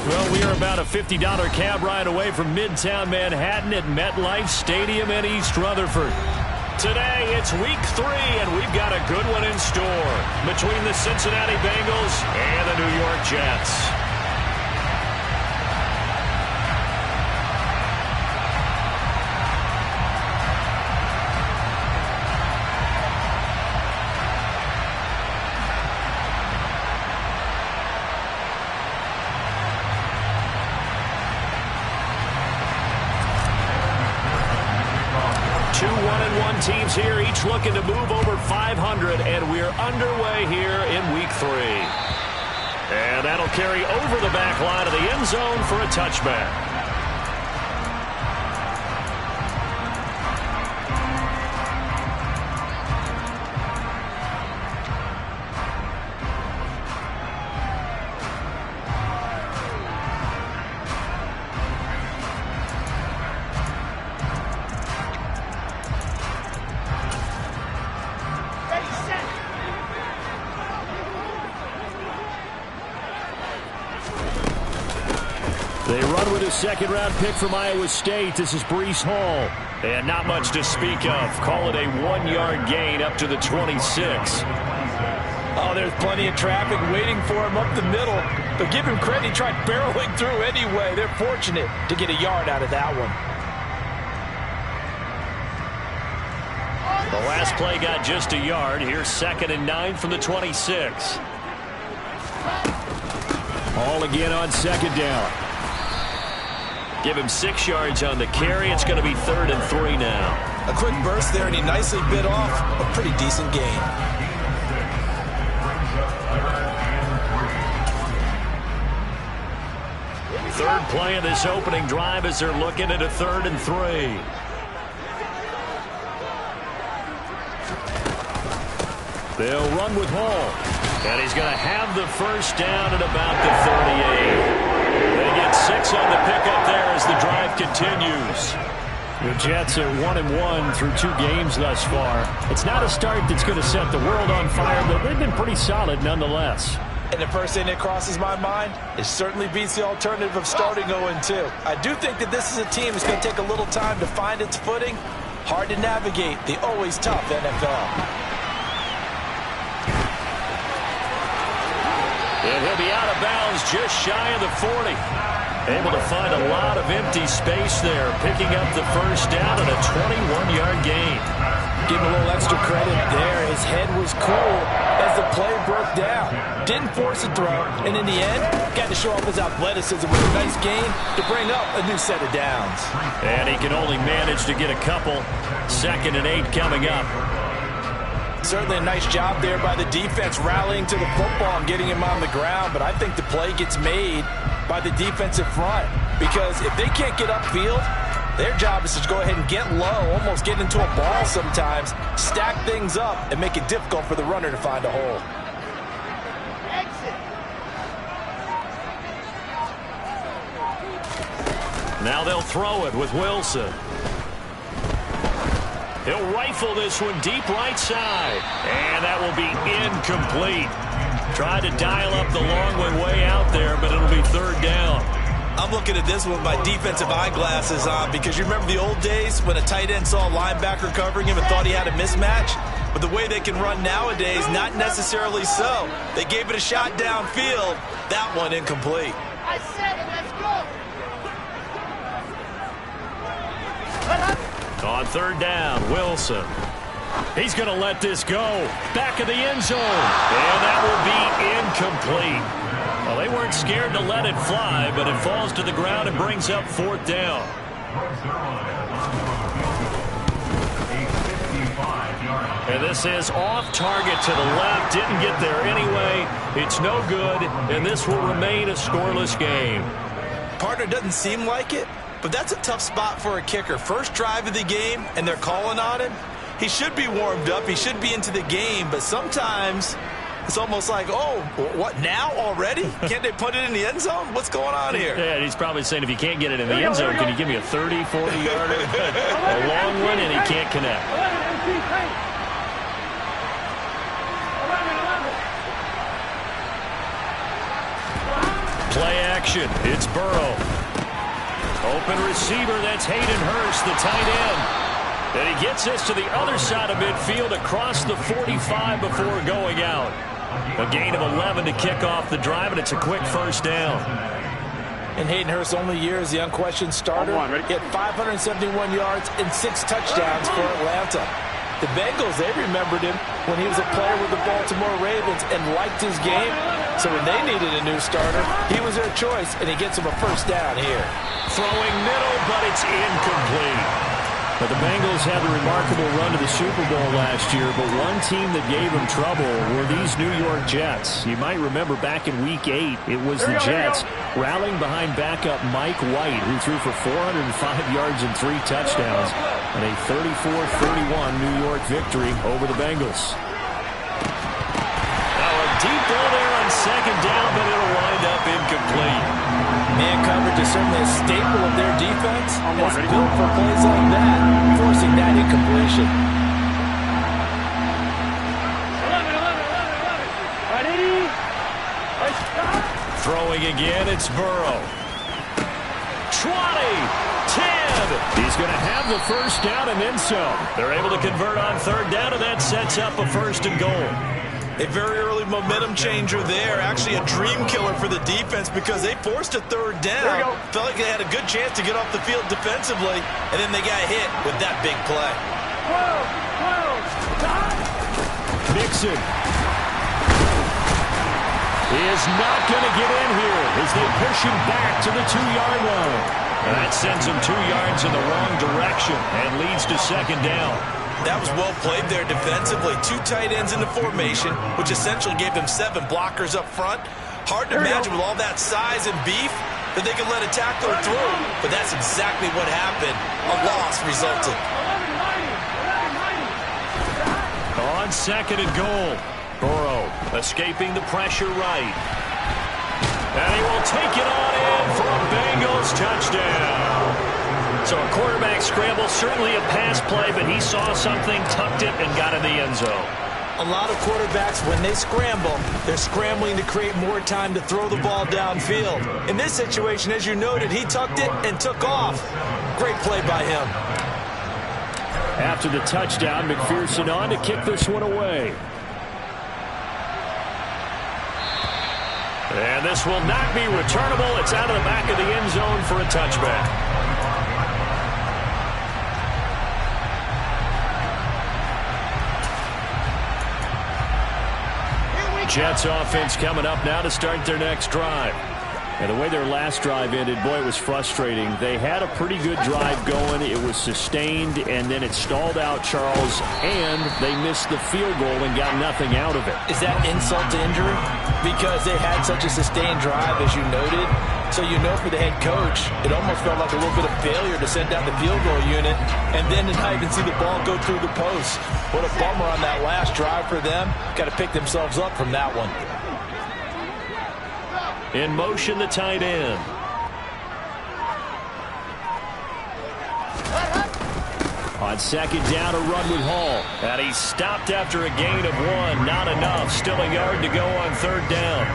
Well, we are about a $50 cab ride away from Midtown Manhattan at MetLife Stadium in East Rutherford. Today, it's week 3, and we've got a good one in store between the Cincinnati Bengals and the New York Jets. Two 1-1 teams here, each looking to move over 500, and we're underway here in week 3. And that'll carry over the back line of the end zone for a touchback. They run with a second-round pick from Iowa State. This is Breece Hall. And not much to speak of. Call it a 1-yard gain up to the 26. Oh, there's plenty of traffic waiting for him up the middle. But give him credit, he tried barreling through anyway. They're fortunate to get a yard out of that one. The last play got just a yard. Here's 2nd and 9 from the 26. Hall again on 2nd down. Give him 6 yards on the carry. It's going to be 3rd and 3 now. A quick burst there, and he nicely bit off a pretty decent gain. Third play of this opening drive as they're looking at a 3rd and 3. They'll run with Hall. And he's going to have the first down at about the 38. They get 6 on the pickup there as the drive continues. The Jets are 1-1 through 2 games thus far. It's not a start that's going to set the world on fire, but they've been pretty solid nonetheless. And the first thing that crosses my mind, it certainly beats the alternative of starting 0-2. I do think that this is a team that's going to take a little time to find its footing. Hard to navigate the always tough NFL. And he'll be out of bounds just shy of the 40. Able to find a lot of empty space there, picking up the first down and a 21-yard gain. Give him a little extra credit there. His head was cool as the play broke down. Didn't force a throw, and in the end, got to show off his athleticism with a nice gain to bring up a new set of downs. And he can only manage to get a couple. 2nd and 8 coming up. Certainly a nice job there by the defense rallying to the football and getting him on the ground, but I think the play gets made by the defensive front because if they can't get upfield, their job is to go ahead and get low, almost get into a ball sometimes, stack things up, and make it difficult for the runner to find a hole. Now they'll throw it with Wilson. He'll rifle this one deep right side. And that will be incomplete. Tried to dial up the long one way out there, but it'll be 3rd down. I'm looking at this one with my defensive eyeglasses on because you remember the old days when a tight end saw a linebacker covering him and thought he had a mismatch? But the way they can run nowadays, not necessarily so. They gave it a shot downfield. That one incomplete. I said it, let's go. On 3rd down, Wilson. He's going to let this go. Back of the end zone. And that will be incomplete. Well, they weren't scared to let it fly, but it falls to the ground and brings up 4th down. And this is off target to the left. Didn't get there anyway. It's no good, and this will remain a scoreless game. Partner, doesn't seem like it, but that's a tough spot for a kicker. First drive of the game, and they're calling on him. He should be warmed up. He should be into the game, but sometimes it's almost like, oh, what, now already? Can't they put it in the end zone? What's going on here? Yeah, he's probably saying if you can't get it in the end zone, can you give me a 30, 40-yarder? A long one, and he can't connect. Play direction. It's Burrow. Open receiver, that's Hayden Hurst, the tight end. And he gets this to the other side of midfield across the 45 before going out. A gain of 11 to kick off the drive, and it's a quick first down. In Hayden Hurst's only year as the unquestioned starter, he had 571 yards and 6 touchdowns for Atlanta. The Bengals, they remembered him when he was a player with the Baltimore Ravens and liked his game. So when they needed a new starter, he was their choice, and he gets them a first down here. Throwing middle, but it's incomplete. But the Bengals had a remarkable run to the Super Bowl last year, but one team that gave them trouble were these New York Jets. You might remember back in Week 8, it was the Jets rallying behind backup Mike White, who threw for 405 yards and 3 touchdowns, and a 34-31 New York victory over the Bengals. Now a deep ball there on second down, but it'll wind up incomplete. Man coverage is certainly a staple of their defense. It's built for plays like that, forcing that incompletion. Throwing again, it's Burrow. 20, 10. He's going to have the first down and then some. They're able to convert on third down, and that sets up a first and goal. A very early momentum changer there. Actually a dream killer for the defense because they forced a third down. Felt like they had a good chance to get off the field defensively, and then they got hit with that big play. Mixon is not going to get in here as they push him back to the 2-yard line. And that sends him 2 yards in the wrong direction and leads to second down. That was well played there defensively. 2 tight ends in the formation, which essentially gave them 7 blockers up front. Hard to imagine with all that size and beef that they could let a tackler through. But that's exactly what happened. A loss resulted. On second and goal, Burrow escaping the pressure right. And he will take it on in for a Bengals touchdown. So a quarterback scramble, certainly a pass play, but he saw something, tucked it, and got in the end zone. A lot of quarterbacks, when they scramble, they're scrambling to create more time to throw the ball downfield. In this situation, as you noted, he tucked it and took off. Great play by him. After the touchdown, McPherson on to kick this one away. And this will not be returnable. It's out of the back of the end zone for a touchback. Jets offense coming up now to start their next drive. And the way their last drive ended, boy, it was frustrating. They had a pretty good drive going. It was sustained, and then it stalled out, Charles, and they missed the field goal and got nothing out of it. Is that insult to injury? Because they had such a sustained drive, as you noted. So you know for the head coach, it almost felt like a little bit of failure to send down the field goal unit, and then to not even see the ball go through the post. What a bummer on that last drive for them. Got to pick themselves up from that one. In motion, the tight end. On second down, a run with Hall. And he stopped after a gain of 1. Not enough. Still a yard to go on third down.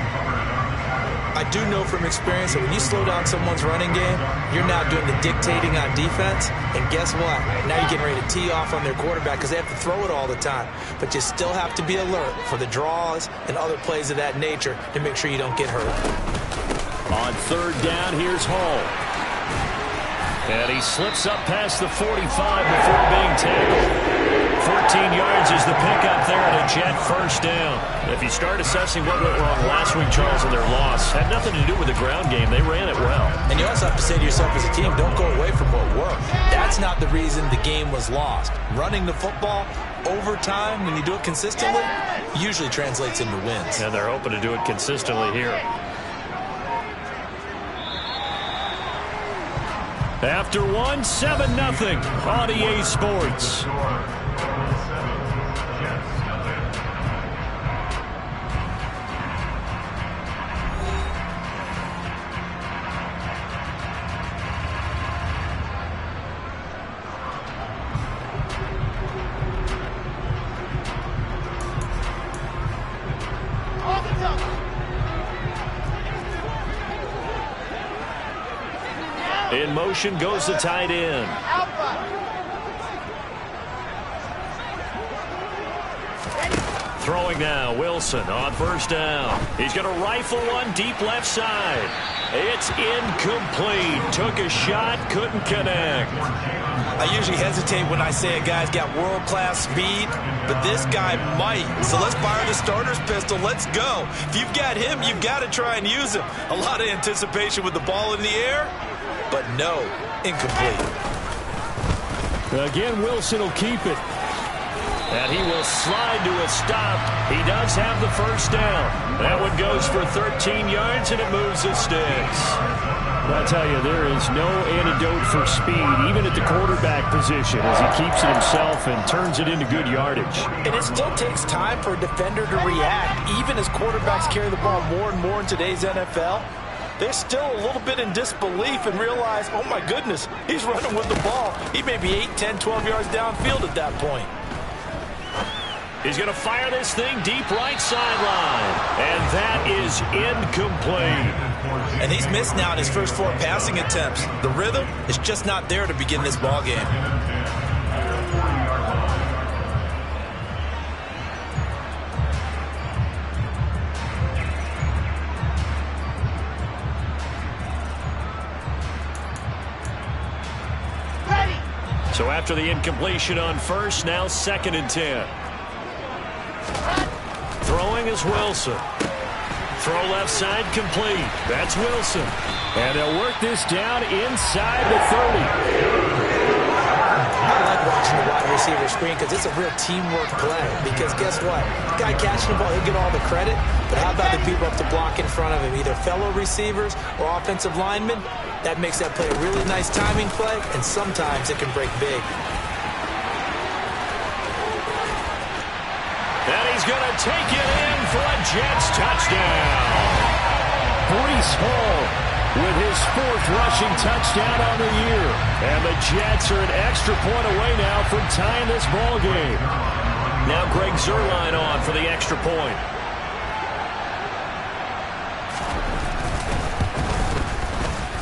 I do know from experience that when you slow down someone's running game, you're now doing the dictating on defense. And guess what? Now you're getting ready to tee off on their quarterback because they have to throw it all the time. But you still have to be alert for the draws and other plays of that nature to make sure you don't get hurt. On third down, here's Hall. And he slips up past the 45 before being tackled. 14 yards is the pickup there and a Jet first down. If you start assessing what went wrong last week, Charles, in their loss, had nothing to do with the ground game. They ran it well. And you also have to say to yourself as a team, don't go away from what worked. That's not the reason the game was lost. Running the football over time, when you do it consistently, usually translates into wins. And they're hoping to do it consistently here. After 1, 7-0 on EA Sports. In motion goes the tight end. Throwing now, Wilson on first down. He's going to rifle one deep left side. It's incomplete. Took a shot, couldn't connect. I usually hesitate when I say a guy's got world-class speed, but this guy might. So let's fire the starter's pistol. Let's go. If you've got him, you've got to try and use him. A lot of anticipation with the ball in the air, but no, incomplete. Again, Wilson will keep it. And he will slide to a stop. He does have the first down. That one goes for 13 yards, and it moves the sticks. I tell you, there is no antidote for speed, even at the quarterback position, as he keeps it himself and turns it into good yardage. And it still takes time for a defender to react, even as quarterbacks carry the ball more and more in today's NFL. They're still a little bit in disbelief and realize, oh my goodness, he's running with the ball. He may be 8, 10, 12 yards downfield at that point. He's going to fire this thing deep right sideline. And that is incomplete. And he's missed now in his first 4 passing attempts. The rhythm is just not there to begin this ball game. So after the incompletion on first, now 2nd and 10. Throwing is Wilson. Throw left side complete. That's Wilson. And they'll work this down inside the 30. I like watching the wide receiver screen because it's a real teamwork play. Because guess what? The guy catching the ball, he'll get all the credit. But how about the people up to block in front of him? Either fellow receivers or offensive linemen. That makes that play a really nice timing play. And sometimes it can break big. And he's going to take it in for a Jets touchdown. Breece Hall with his 4th rushing touchdown on the year. And the Jets are an extra point away now from tying this ball game. Now Greg Zuerlein on for the extra point.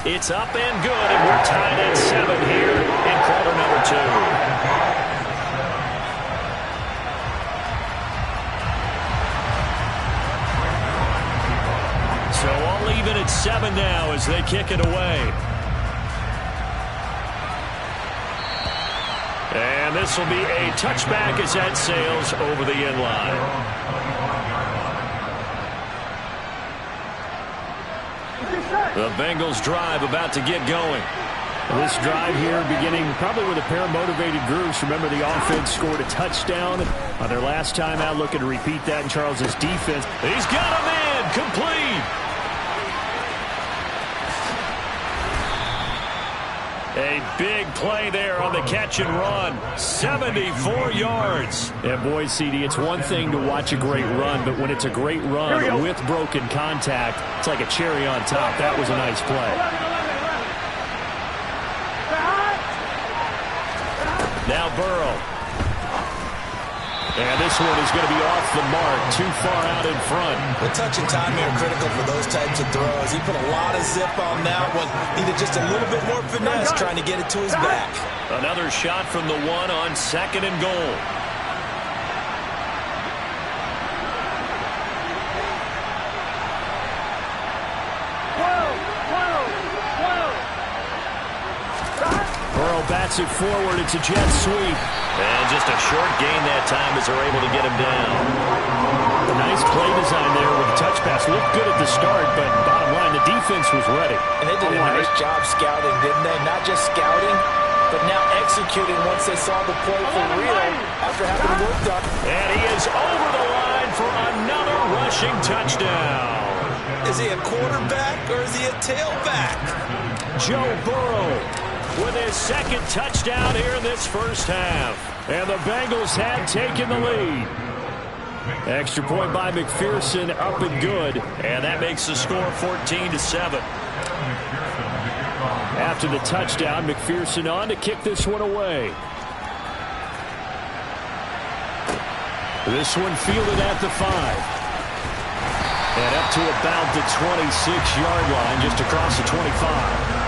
It's up and good, and we're tied at 7 here in quarter number 2. So all even at 7 now as they kick it away. And this will be a touchback as that sails over the end line. The Bengals drive about to get going. This drive here beginning probably with a pair of motivated groups. Remember, the offense scored a touchdown on their last time out, looking to repeat that in Charles's defense. He's got him in, complete. A big play there on the catch and run. 74 yards. And boy, CD, it's one thing to watch a great run, but when it's a great run with broken contact, it's like a cherry on top. That was a nice play. Now Burrow. And this one is going to be off the mark, too far out in front. The touch and time are critical for those types of throws. He put a lot of zip on that one. Needed just a little bit more finesse trying to get it to his back. Another shot from the 1 on 2nd and goal. Burrow bats it forward. It's a jet sweep. And just a short gain that time as they're able to get him down. A nice play design there with the touch pass. Looked good at the start, but bottom line, the defense was ready. And they did a nice job scouting, didn't they? Not just scouting, but now executing once they saw the play for real after having worked on. And he is over the line for another rushing touchdown. Is he a quarterback or is he a tailback? Joe Burrow with his 2nd touchdown here in this first half. And the Bengals had taken the lead. Extra point by McPherson, up and good. And that makes the score 14-7. After the touchdown, McPherson on to kick this one away. This one fielded at the 5. And up to about the 26-yard line, just across the 25.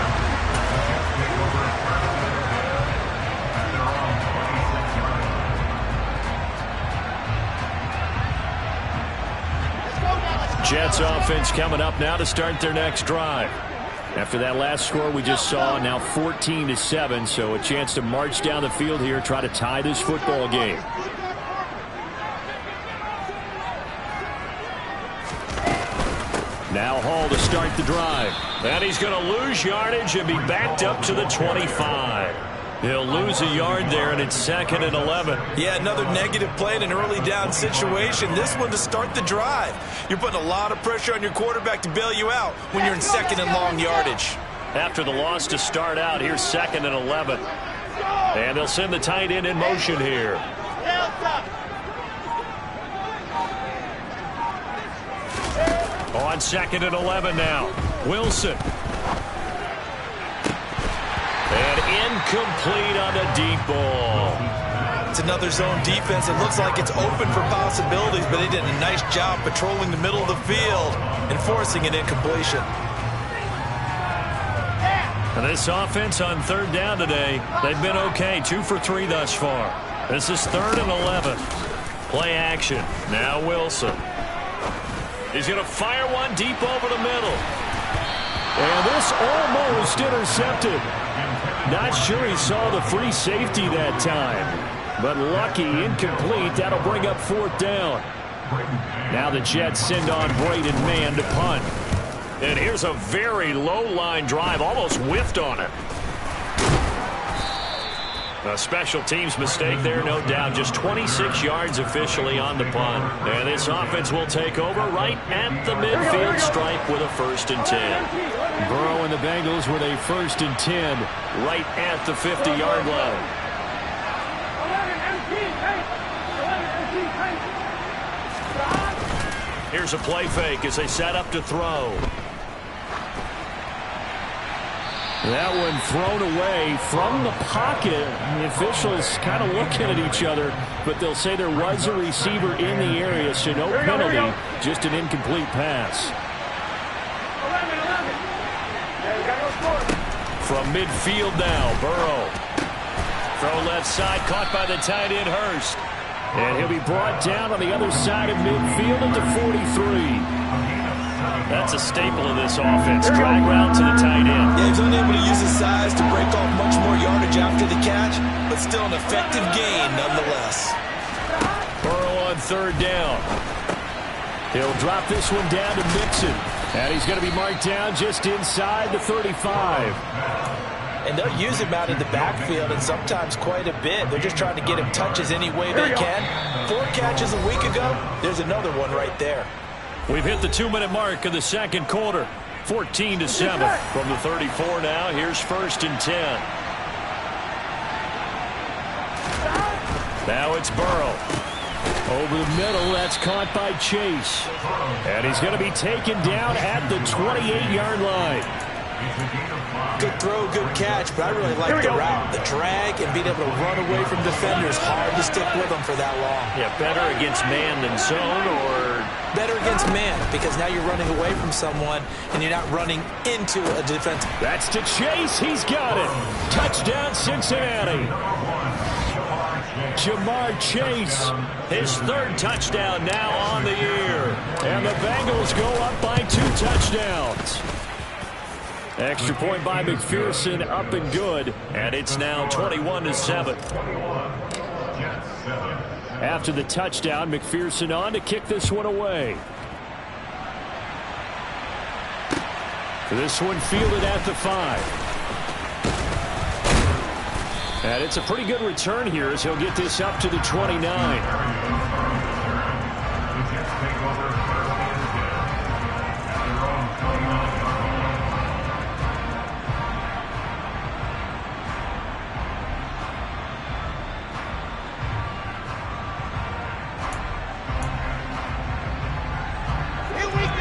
Jets offense coming up now to start their next drive. After that last score we just saw, now 14-7, so a chance to march down the field here, try to tie this football game. Now Hall to start the drive. And he's going to lose yardage and be backed up to the 25. He'll lose a yard there, and it's 2nd and 11. Yeah, another negative play in an early down situation. This one to start the drive. You're putting a lot of pressure on your quarterback to bail you out when you're in 2nd and long yardage. After the loss to start out, here's 2nd and 11. And they'll send the tight end in motion here. On 2nd and 11 now. Wilson. And incomplete on the deep ball. It's another zone defense. It looks like it's open for possibilities, but they did a nice job patrolling the middle of the field and forcing an incompletion. And this offense on 3rd down today, they've been okay. 2 for 3 thus far. This is 3rd and 11. Play action. Now Wilson. He's going to fire one deep over the middle. And this almost intercepted. Not sure he saw the free safety that time. But lucky, incomplete. That'll bring up 4th down. Now the Jets send on Braden Mann to punt. And here's a very low-line drive. Almost whiffed on it. A special teams mistake there, no doubt. Just 26 yards officially on the punt. And this offense will take over right at the midfield stripe with a 1st and 10. Burrow and the Bengals with a 1st and 10 right at the 50-yard line. Here's a play fake as they set up to throw. That one thrown away from the pocket. The officials kind of looking at each other, but they'll say there was a receiver in the area, so no penalty, just an incomplete pass. From midfield now, Burrow. Throw left side, caught by the tight end Hurst. And he'll be brought down on the other side of midfield at the 43. That's a staple of this offense. Drag route to the tight end. Yeah, he's unable to use his size to break off much more yardage after the catch, but still an effective gain nonetheless. Burrow on 3rd down. He'll drop this one down to Mixon. And he's going to be marked down just inside the 35. And they'll use him out in the backfield, and sometimes quite a bit. They're just trying to get him touches any way they can. 4 catches a week ago. There's another one right there. We've hit the 2-minute mark of the 2nd quarter. 14-7 from the 34 now. Here's 1st and 10. Now it's Burrow. Over the middle, that's caught by Chase. And he's going to be taken down at the 28-yard line. Good throw, good catch, but I really like the route. The drag and being able to run away from defenders. Hard to stick with them for that long. Yeah, better against man than zone, or better against man, because now you're running away from someone and you're not running into a defense. That's to Chase. He's got it. Touchdown, Cincinnati. Jamar Chase. His 3rd touchdown now on the year. And the Bengals go up by 2 touchdowns. Extra point by McPherson, up and good. And it's now 21-7. After the touchdown, McPherson on to kick this one away. This one fielded at the 5. And it's a pretty good return here as he'll get this up to the 29.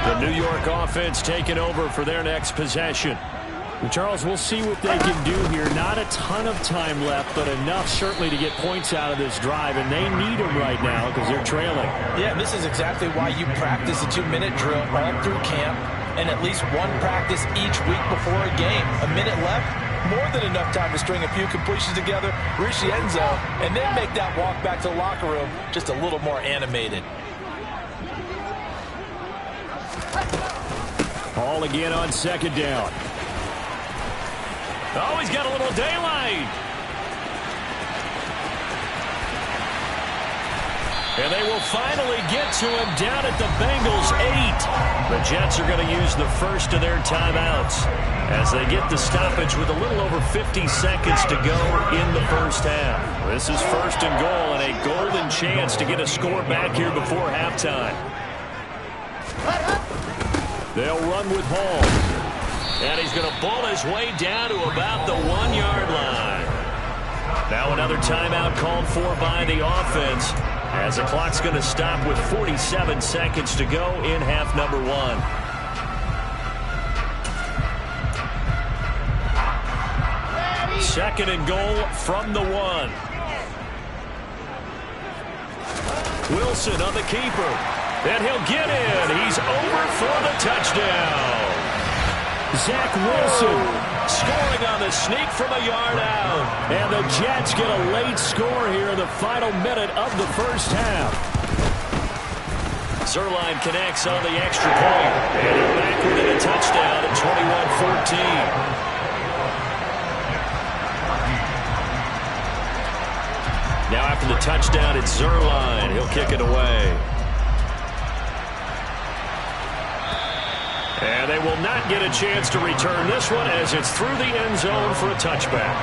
The New York offense taking over for their next possession. And Charles, we'll see what they can do here. Not a ton of time left, but enough certainly to get points out of this drive, and they need them right now because they're trailing. Yeah, this is exactly why you practice a 2-minute drill all through camp and at least one practice each week before a game. A minute left, more than enough time to string a few completions together, reach the end zone, and then make that walk back to the locker room just a little more animated. call again on second down. Oh, he's got a little daylight. And they will finally get to him down at the Bengals 8. The Jets are going to use the first of their timeouts as they get the stoppage with a little over 50 seconds to go in the first half. This is first and goal and a golden chance to get a score back here before halftime. They'll run with Hall. And he's going to ball his way down to about the 1-yard line. Now another timeout called for by the offense, as the clock's going to stop with 47 seconds to go in half number 1. Second and goal from the 1. Wilson on the keeper. And he'll get in. He's over for the touchdown. Zach Wilson scoring on the sneak from a yard out. And the Jets get a late score here in the final minute of the first half. Zuerlein connects on the extra point. And he's back within a touchdown at 21-14. Now after the touchdown, it's Zuerlein. He'll kick it away. And they will not get a chance to return this one as it's through the end zone for a touchback.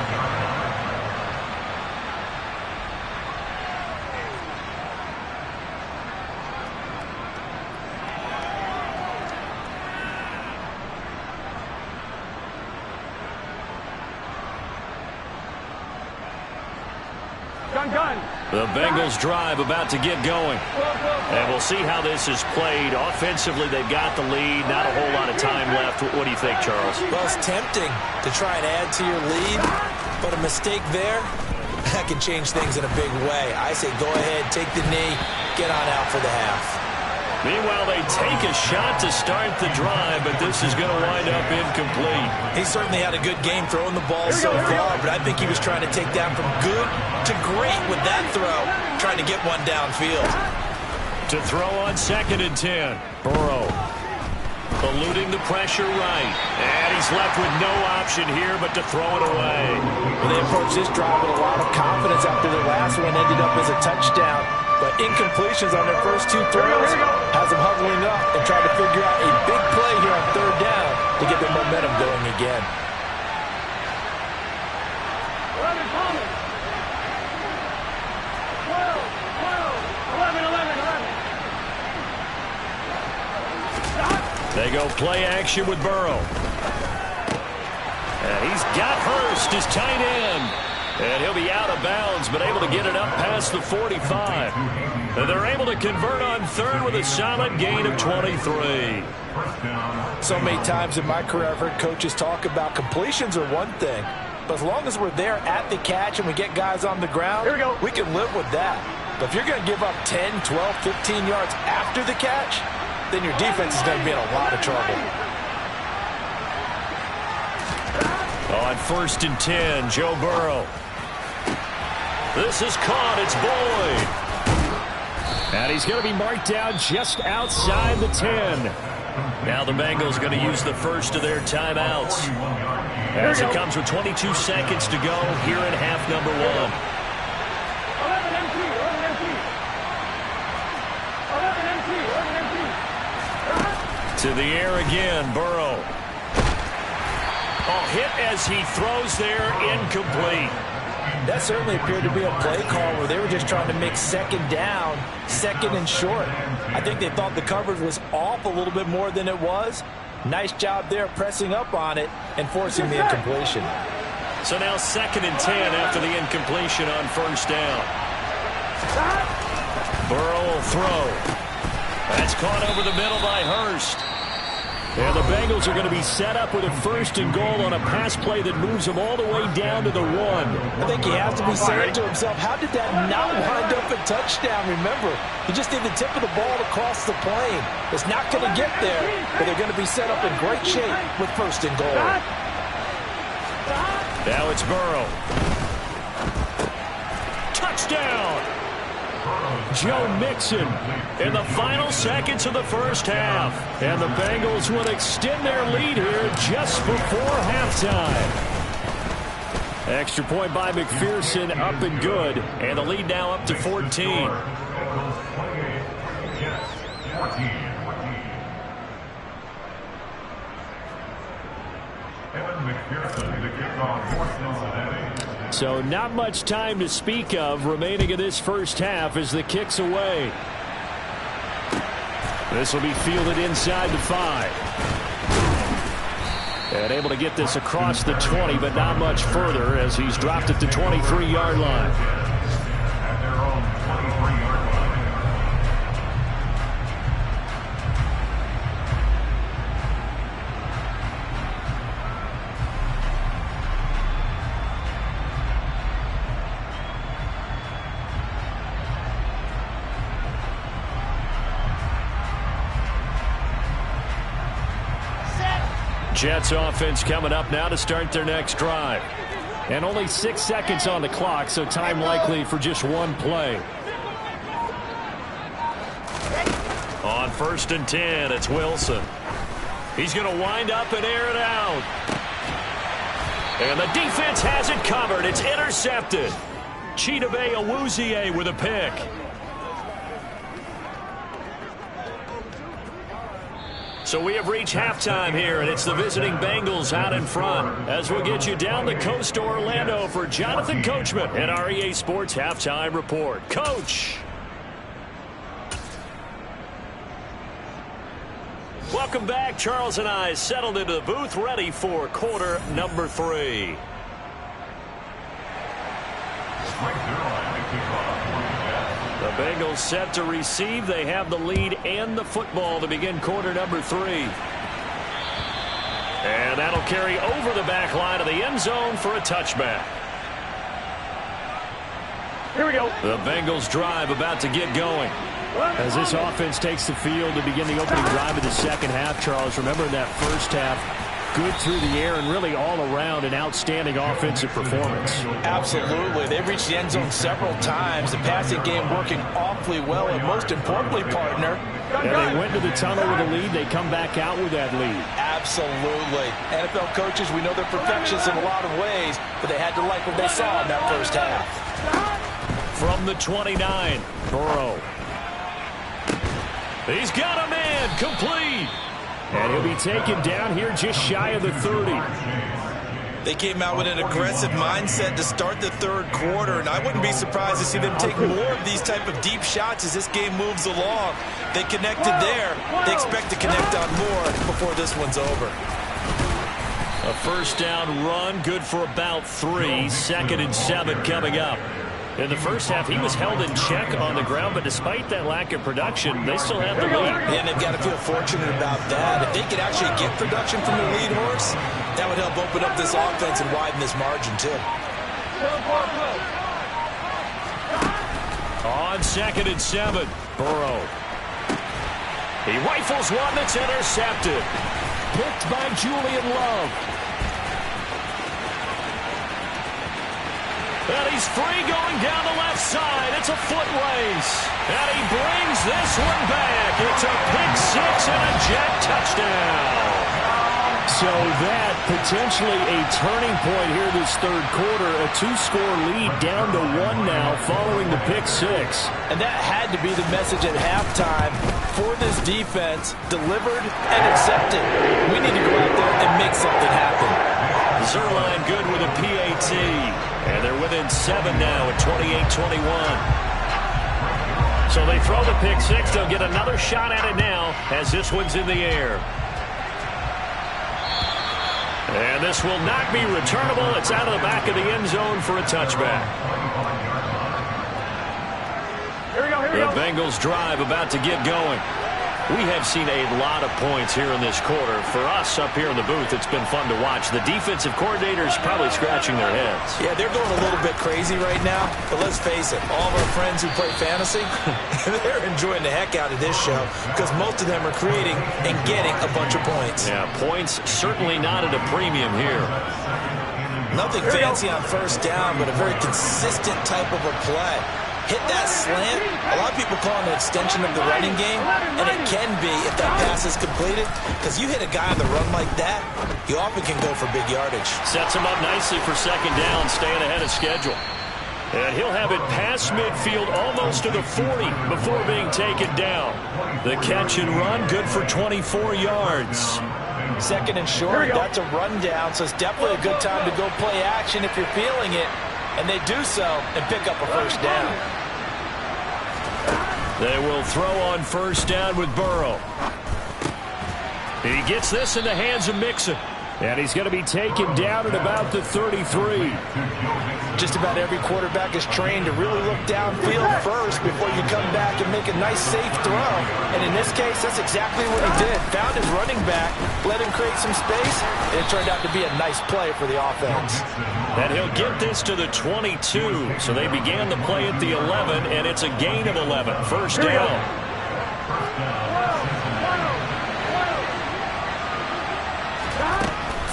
The Bengals drive about to get going. And we'll see how this is played. Offensively, they've got the lead. Not a whole lot of time left. What do you think, Charles? Well, it's tempting to try and add to your lead, but a mistake there, that can change things in a big way. I say go ahead, take the knee, get on out for the half. Meanwhile, they take a shot to start the drive, but this is going to wind up incomplete. He certainly had a good game throwing the ball so far, but I think he was trying to take that from good to great with that throw, trying to get one downfield. To throw on second and 10, Burrow eluding the pressure right. And he's left with no option here but to throw it away. Well, they approached this drive with a lot of confidence after their last one ended up as a touchdown. But incompletions on their first 2 throws has them huddling up and trying to figure out a big play here on third down to get their momentum going again. They go play action with Burrow. And he's got Hurst, his tight end. And he'll be out of bounds, but able to get it up past the 45. And they're able to convert on third with a solid gain of 23. So many times in my career, I've heard coaches talk about completions are one thing. But as long as we're there at the catch and we get guys on the ground, we can live with that. But if you're going to give up 10, 12, 15 yards after the catch, then your defense is going to be in a lot of trouble. On first and 10, Joe Burrow. This is caught. It's Boyd. And he's going to be marked down just outside the 10. Now the Bengals going to use the first of their timeouts, as it comes with 22 seconds to go here in half number 1. To the air again, Burrow. Oh, hit as he throws there, incomplete. That certainly appeared to be a play call where they were just trying to make second down, second and short. I think they thought the coverage was off a little bit more than it was. Nice job there pressing up on it and forcing the incompletion. So now second and 10 after the incompletion on first down. Burrow will throw. That's caught over the middle by Hurst. And the Bengals are going to be set up with a first and goal on a pass play that moves them all the way down to the 1. I think he has to be saying to himself, how did that not wind up a touchdown? Remember, he just did the tip of the ball to cross the plane. It's not going to get there, but they're going to be set up in great shape with first and goal. Now it's Burrow. Touchdown! Joe Mixon in the final seconds of the first half. And the Bengals will extend their lead here just before halftime. Extra point by McPherson, up and good. And the lead now up to 14. So not much time to speak of remaining in this first half as the kick's away. This will be fielded inside the 5. And able to get this across the 20, but not much further as he's dropped it to 23-yard line. At their own 23-yard line. Jets offense coming up now to start their next drive. And only 6 seconds on the clock, so time likely for just one play. On 1st and 10, it's Wilson. He's going to wind up and air it out. And the defense has it covered. It's intercepted. Chidobe Awuzie with a pick. So we have reached halftime here, and it's the visiting Bengals out in front. As we'll get you down the coast to Orlando for Jonathan Coachman at our EA Sports Halftime Report. Coach. Welcome back. Charles and I settled into the booth, ready for quarter number 3. The Bengals set to receive. They have the lead and the football to begin quarter number 3. And that'll carry over the back line of the end zone for a touchback. Here we go. The Bengals drive about to get going. As this offense takes the field to begin the opening drive of the second half, Charles, remember in that first half, good through the air and really all around an outstanding offensive performance. Absolutely. They've reached the end zone several times. The passing game working awfully well, and most importantly, partner, and they went to the tunnel with a lead. They come back out with that lead. Absolutely. NFL coaches, we know they're perfectionists in a lot of ways, but they had to like what they saw in that first half. From the 29, Burrow. He's got a man, complete. And he'll be taken down here just shy of the 30. They came out with an aggressive mindset to start the third quarter, and I wouldn't be surprised to see them take more of these type of deep shots as this game moves along. They connected there. They expect to connect on more before this one's over. A first down run, good for about 3. 2nd and 7 coming up. In the first half, he was held in check on the ground, but despite that lack of production, they still have the lead. And they've got to feel fortunate about that. If they could actually get production from the lead horse, that would help open up this offense and widen this margin, too. On 2nd and 7, Burrow. He rifles one that's intercepted. Picked by Julian Love. And he's free going down the left side. It's a foot race. And he brings this one back. It's a pick 6 and a jet touchdown. So that potentially a turning point here this third quarter. A 2-score lead down to 1 now following the pick 6. And that had to be the message at halftime for this defense. Delivered and accepted. We need to go out there and make something happen. Zuerlein good with a PAT. And they're within 7 now at 28-21. So they throw the pick 6. They'll get another shot at it now as this one's in the air. And this will not be returnable. It's out of the back of the end zone for a touchback. The Bengals drive about to get going. We have seen a lot of points here in this quarter. For us up here in the booth, it's been fun to watch. The defensive coordinators probably scratching their heads. Yeah, they're going a little bit crazy right now. But let's face it, all of our friends who play fantasy, they're enjoying the heck out of this show because most of them are creating and getting a bunch of points. Yeah, points certainly not at a premium here. Nothing fancy on first down, but a very consistent type of a play. hit that slant. A lot of people call it an extension of the running game, and it can be if that pass is completed, because you hit a guy on the run like that, you often can go for big yardage. Sets him up nicely for second down, staying ahead of schedule. And he'll have it past midfield almost to the 40 before being taken down. The catch and run, good for 24 yards. Second and short, that's a rundown, so it's definitely a good time to go play action if you're feeling it. And they do so and pick up a first down. They will throw on first down with Burrow. He gets this in the hands of Mixon. And he's going to be taken down at about the 33. Just about every quarterback is trained to really look downfield first before you come back and make a nice, safe throw. And in this case, that's exactly what he did. Found his running back, let him create some space, and it turned out to be a nice play for the offense. And he'll get this to the 22. So they began the play at the 11, and it's a gain of 11. First down.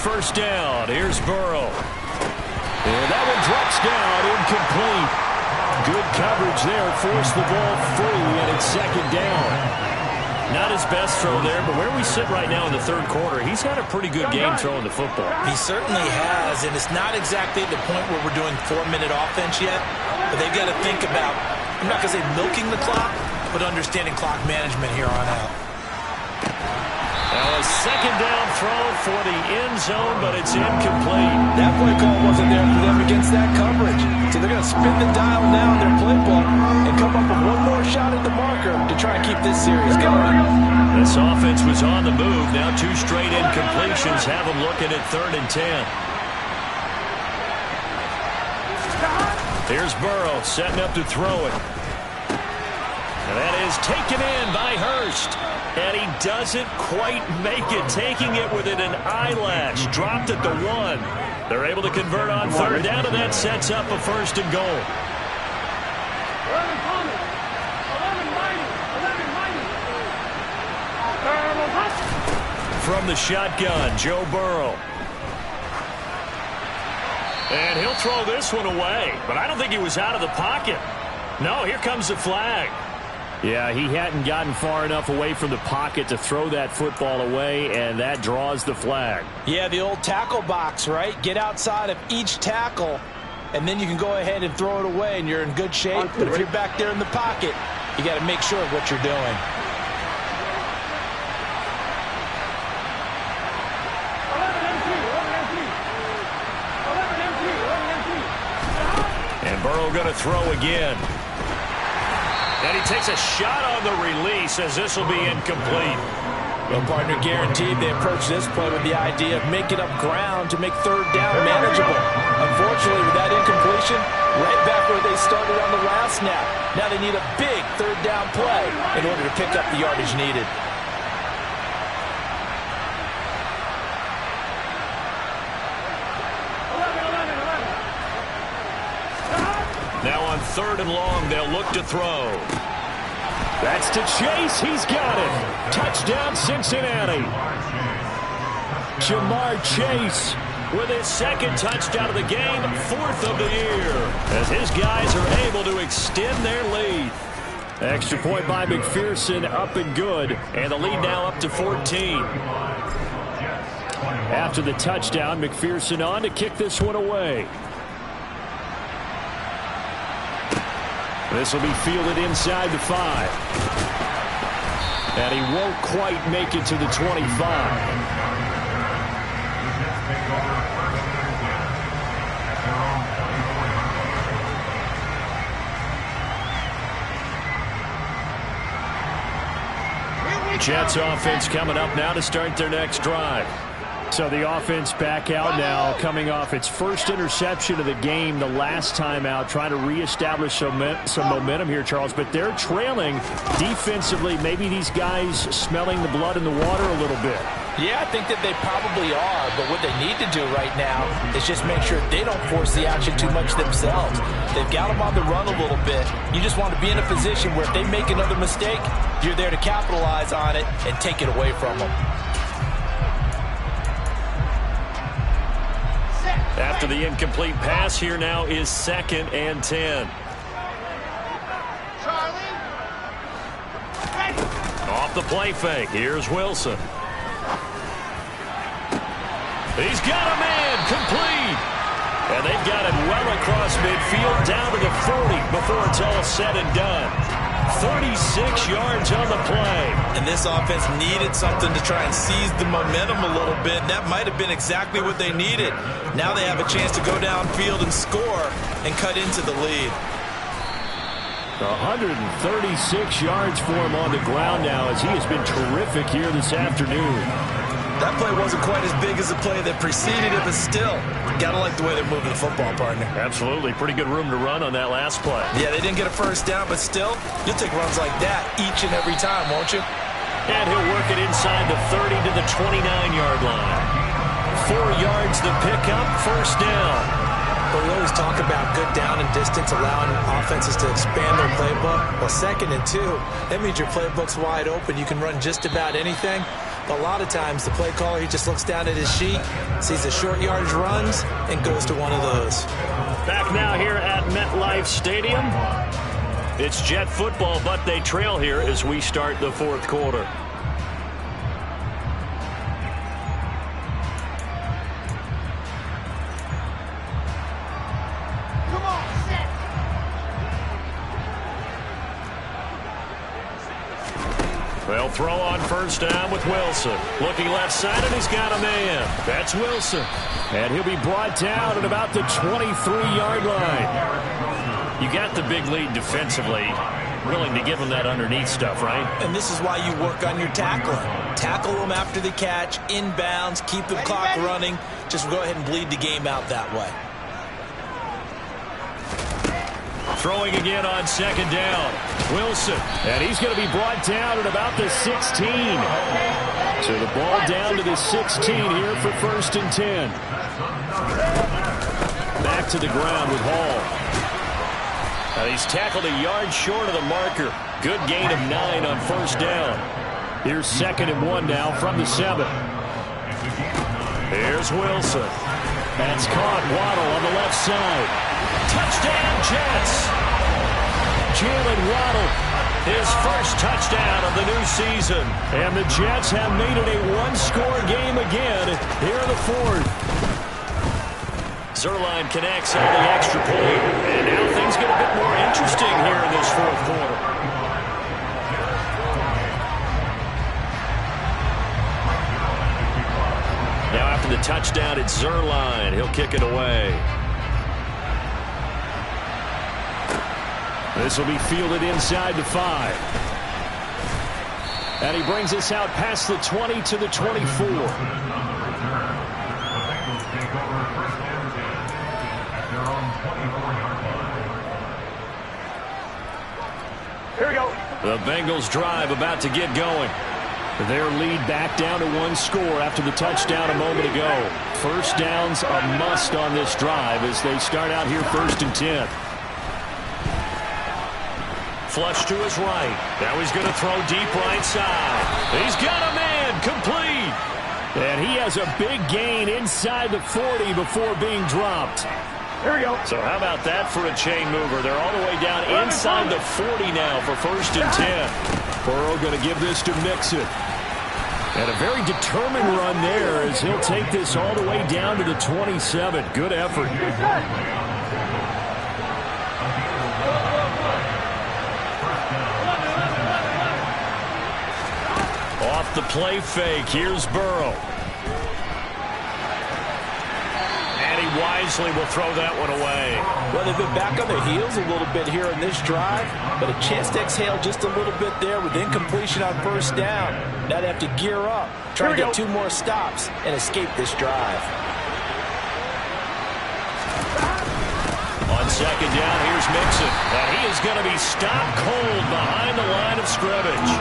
First down. Here's Burrow. And that one drops down, incomplete. Good coverage there. Forced the ball free, and it's second down. Not his best throw there, but where we sit right now in the third quarter, he's had a pretty good game throwing the football. He certainly has, and it's not exactly the point where we're doing 4-minute offense yet, but they've got to think about, I'm not going to say milking the clock, but understanding clock management here on out. A second down throw for the end zone, but it's incomplete. That play call wasn't there for them against that coverage. So they're going to spin the dial now in their playbook and come up with one more shot at the marker to try and keep this series going. This offense was on the move. Now 2 straight incompletions have them looking at 3rd and 10. Here's Burrow setting up to throw it. And that is taken in by Hurst. And he doesn't quite make it, taking it within an eyelash. Dropped at the 1. They're able to convert on 3rd down, and that sets up a 1st and goal. From the shotgun, Joe Burrow. And he'll throw this one away, but I don't think he was out of the pocket. No, here comes the flag. Yeah, he hadn't gotten far enough away from the pocket to throw that football away, and that draws the flag. Yeah, the old tackle box, right? Get outside of each tackle, and then you can go ahead and throw it away, and you're in good shape. But if you're back there in the pocket, you got to make sure of what you're doing. And Burrow going to throw again. And he takes a shot on the release as this will be incomplete. Well, partner, guaranteed they approach this play with the idea of making up ground to make 3rd down manageable. Unfortunately, with that incompletion, right back where they started on the last snap. Now they need a big 3rd down play in order to pick up the yardage needed. Now on 3rd and long, they'll look to throw. That's to Chase. He's got it. Touchdown, Cincinnati. Jamar Chase with his 2nd touchdown of the game, 4th of the year, as his guys are able to extend their lead. Extra point by McPherson, up and good, and the lead now up to 14. After the touchdown, McPherson on to kick this one away. This will be fielded inside the 5. And he won't quite make it to the 25. Jets offense coming up now to start their next drive. So the offense back out now, coming off its 1st interception of the game the last time out, trying to reestablish some momentum here, Charles. But they're trailing defensively. Maybe these guys smelling the blood in the water a little bit. Yeah, I think that they probably are, but what they need to do right now is just make sure they don't force the action too much themselves. They've got them on the run a little bit. You just want to be in a position where if they make another mistake, you're there to capitalize on it and take it away from them. After the incomplete pass, here now is 2nd and 10. Off the play fake, here's Wilson. He's got a man, complete. And they've got it well across midfield, down to the 40 before it's all said and done. 36 yards on the play. And this offense needed something to try and seize the momentum a little bit. And that might have been exactly what they needed. Now they have a chance to go downfield and score and cut into the lead. 136 yards for him on the ground now as he has been terrific here this afternoon. That play wasn't quite as big as the play that preceded it, but still, gotta like the way they're moving the football, partner. Absolutely. Pretty good room to run on that last play. Yeah, they didn't get a first down, but still, you'll take runs like that each and every time, won't you? And he'll work it inside the 30 to the 29-yard line. 4 yards the pickup, first down. But we always talk about good down and distance, allowing offenses to expand their playbook. Well, 2nd and 2, that means your playbook's wide open. You can run just about anything. But a lot of times, the play caller, he just looks down at his sheet, sees the short yardage runs, and goes to one of those. Back now here at MetLife Stadium. It's Jet football, but they trail here as we start the 4th quarter. They'll throw on first down with Wilson. Looking left side, and he's got a man. That's Wilson. And he'll be brought down at about the 23-yard line. You got the big lead defensively. Willing to give him that underneath stuff, right? And this is why you work on your tackling. Tackle them after the catch, inbounds, keep the clock running. Just go ahead and bleed the game out that way. Throwing again on 2nd down. Wilson. And he's going to be brought down at about the 16. So the ball down to the 16 here for 1st and 10. Back to the ground with Hall. Now he's tackled a yard short of the marker. Good gain of 9 on first down. Here's 2nd and 1 now from the 7. Here's Wilson. That's caught. Waddle on the left side. Touchdown, Jets. Jalen Waddle. His first touchdown of the new season. And the Jets have made it a one-score game again here in the 4th. Zuerlein connects on the extra point. And now things get a bit more interesting here in this 4th quarter. Now after the touchdown, it's Zuerlein. He'll kick it away. This will be fielded inside the 5. And he brings us out past the 20 to the 24. Here we go. The Bengals drive about to get going. Their lead back down to 1 score after the touchdown a moment ago. First down's a must on this drive as they start out here 1st and 10. Flush to his right. Now he's going to throw deep right side. He's got a man, complete. And he has a big gain inside the 40 before being dropped. Here we go. So how about that for a chain mover? They're all the way down inside the 40 now for 1st and 10. Burrow going to give this to Mixon. And a very determined run there as he'll take this all the way down to the 27. Good effort. Off the play fake, here's Burrow. And he wisely will throw that one away. Well, they've been back on their heels a little bit here in this drive, but a chance to exhale just a little bit there with incompletion on first down. Now they have to gear up, try to get 2 more stops, and escape this drive. On 2nd down, here's Mixon. And he is going to be stopped cold behind the line of scrimmage.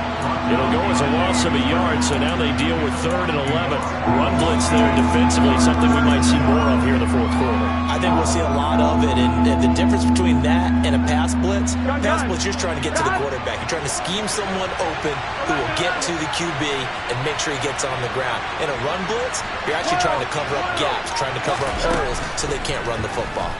It'll go as a loss of a yard, so now they deal with 3rd and 11. Run blitz there defensively, something we might see more of here in the 4th quarter. I think we'll see a lot of it, and the difference between that and a pass blitz, you're just trying to get to the quarterback. You're trying to scheme someone open who will get to the QB and make sure he gets on the ground. In a run blitz, you're actually trying to cover up gaps, trying to cover up holes so they can't run the football.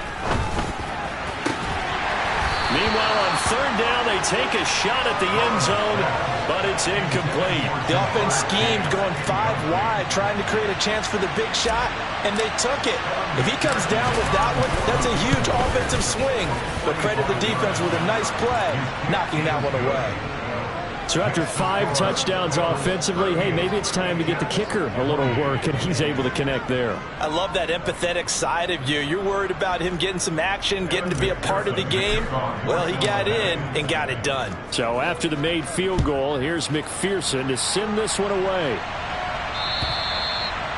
Meanwhile, on third down, they take a shot at the end zone, but it's incomplete. The offense schemed going 5 wide, trying to create a chance for the big shot, and they took it. If he comes down with that one, that's a huge offensive swing. But credit the defense with a nice play, knocking that one away. So after 5 touchdowns offensively, hey, maybe it's time to get the kicker a little work, and he's able to connect there. I love that empathetic side of you. You're worried about him getting some action, getting to be a part of the game. Well, he got in and got it done. So after the made field goal, here's McPherson to send this one away.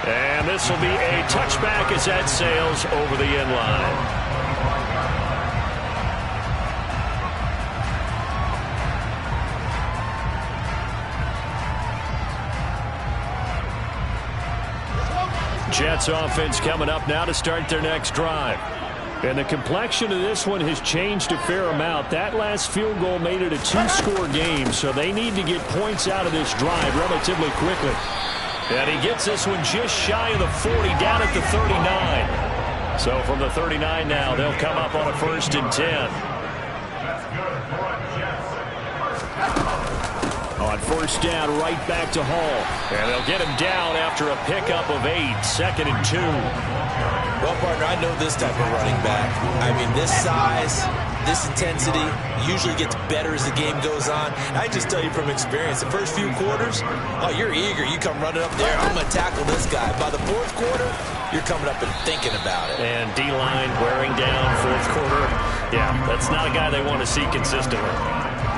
And this will be a touchback as that sails over the end line. Jets offense coming up now to start their next drive. And the complexion of this one has changed a fair amount. That last field goal made it a 2-score game, so they need to get points out of this drive relatively quickly. And he gets this one just shy of the 40, down at the 39. So from the 39 now, they'll come up on a 1st and 10. On 1st down, right back to Hall. And they'll get him down after a pickup of 8, 2nd and 2. Well, partner, I know this type of running back. I mean, this size, this intensity usually gets better as the game goes on. I just tell you from experience, the first few quarters, oh, you're eager. You come running up there, I'm going to tackle this guy. By the 4th quarter, you're coming up and thinking about it. And D-line wearing down 4th quarter. Yeah, that's not a guy they want to see consistently.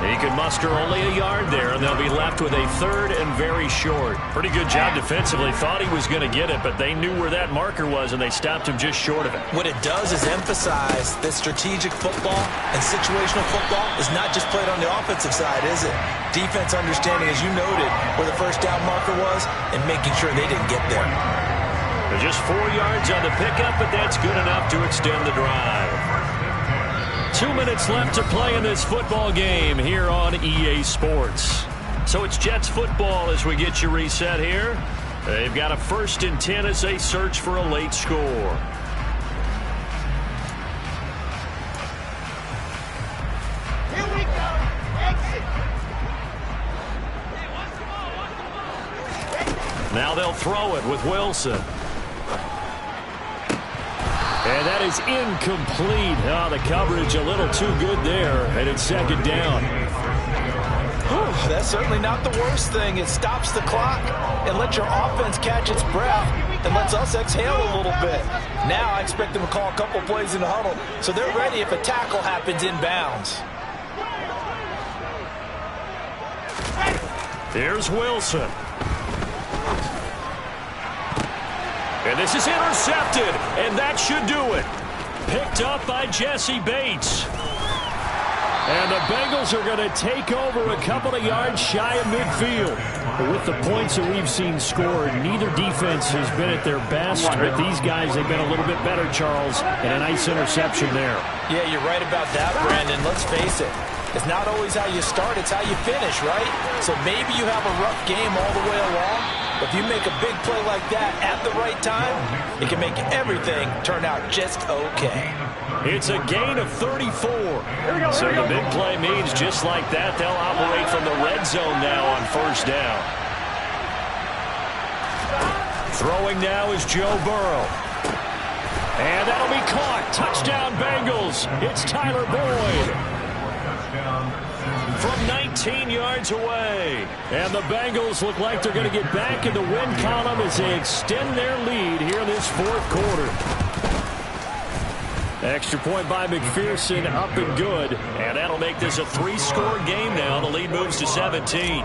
He could muster only a yard there, and they'll be left with a 3rd and very short. Pretty good job defensively. Thought he was going to get it, but they knew where that marker was, and they stopped him just short of it. What it does is emphasize that strategic football and situational football is not just played on the offensive side, is it? Defense understanding, as you noted, where the 1st down marker was and making sure they didn't get there. Just 4 yards on the pickup, but that's good enough to extend the drive. 2 minutes left to play in this football game here on EA Sports. So it's Jets football as we get you reset here. They've got a 1st and 10 as they search for a late score. Here we go. Exit. Now they'll throw it with Wilson. And that is incomplete. Oh, the coverage a little too good there, and it's 2nd down. Whew, that's certainly not the worst thing. It stops the clock and lets your offense catch its breath and lets us exhale a little bit. Now I expect them to call a couple plays in the huddle so they're ready if a tackle happens inbounds. Here's Wilson. And this is intercepted, and that should do it. Picked up by Jesse Bates. And the Bengals are going to take over a couple of yards shy of midfield. With the points that we've seen scored, neither defense has been at their best, but these guys have been a little bit better, Charles, and a nice interception there. Yeah, you're right about that, Brandon. Let's face it. It's not always how you start, it's how you finish, right? So maybe you have a rough game all the way along. If you make a big play like that at the right time, it can make everything turn out just okay. It's a gain of 34. So the big play means just like that, they'll operate from the red zone now on 1st down. Throwing now is Joe Burrow. And that'll be caught. Touchdown Bengals. It's Tyler Boyd. From 19 yards away. And the Bengals look like they're going to get back in the win column as they extend their lead here in this 4th quarter. Extra point by McPherson, up and good. And that'll make this a 3-score game now. The lead moves to 17.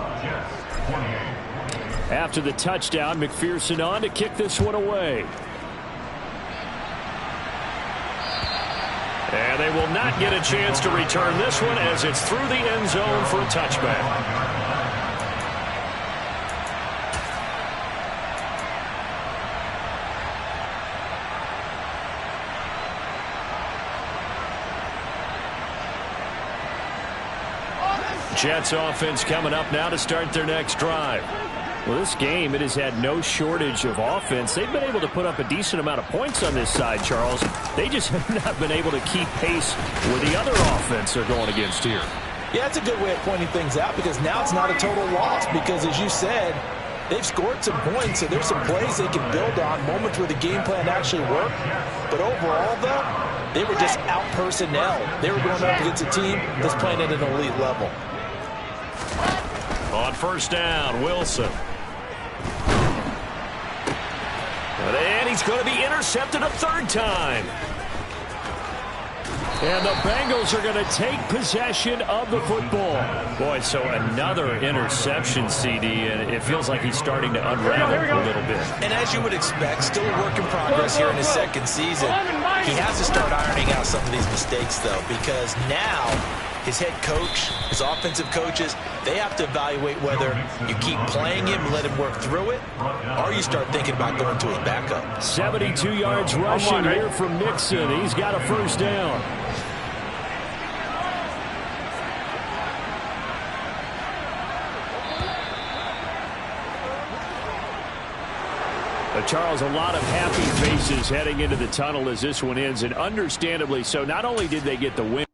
After the touchdown, McPherson on to kick this one away. And they will not get a chance to return this one as it's through the end zone for a touchback. Jets offense coming up now to start their next drive. Well, this game, it has had no shortage of offense. They've been able to put up a decent amount of points on this side, Charles. They just have not been able to keep pace with the other offense they're going against here. Yeah, that's a good way of pointing things out because now it's not a total loss because, as you said, they've scored some points, so there's some plays they can build on, moments where the game plan actually worked. But overall, though, they were just out-personnel. They were going up against a team that's playing at an elite level. On first down, Wilson. And he's going to be intercepted a third time. And the Bengals are going to take possession of the football. Boy, so another interception, CD, and it feels like he's starting to unravel a little bit. And as you would expect, still a work in progress here in his second season. He has to start ironing out some of these mistakes, though, because now his head coach, his offensive coaches, they have to evaluate whether you keep playing him and let him work through it, or you start thinking about going to his backup. 72 yards rushing here from Mixon. He's got a first down. Charles, a lot of happy faces heading into the tunnel as this one ends, and understandably so. Not only did they get the win,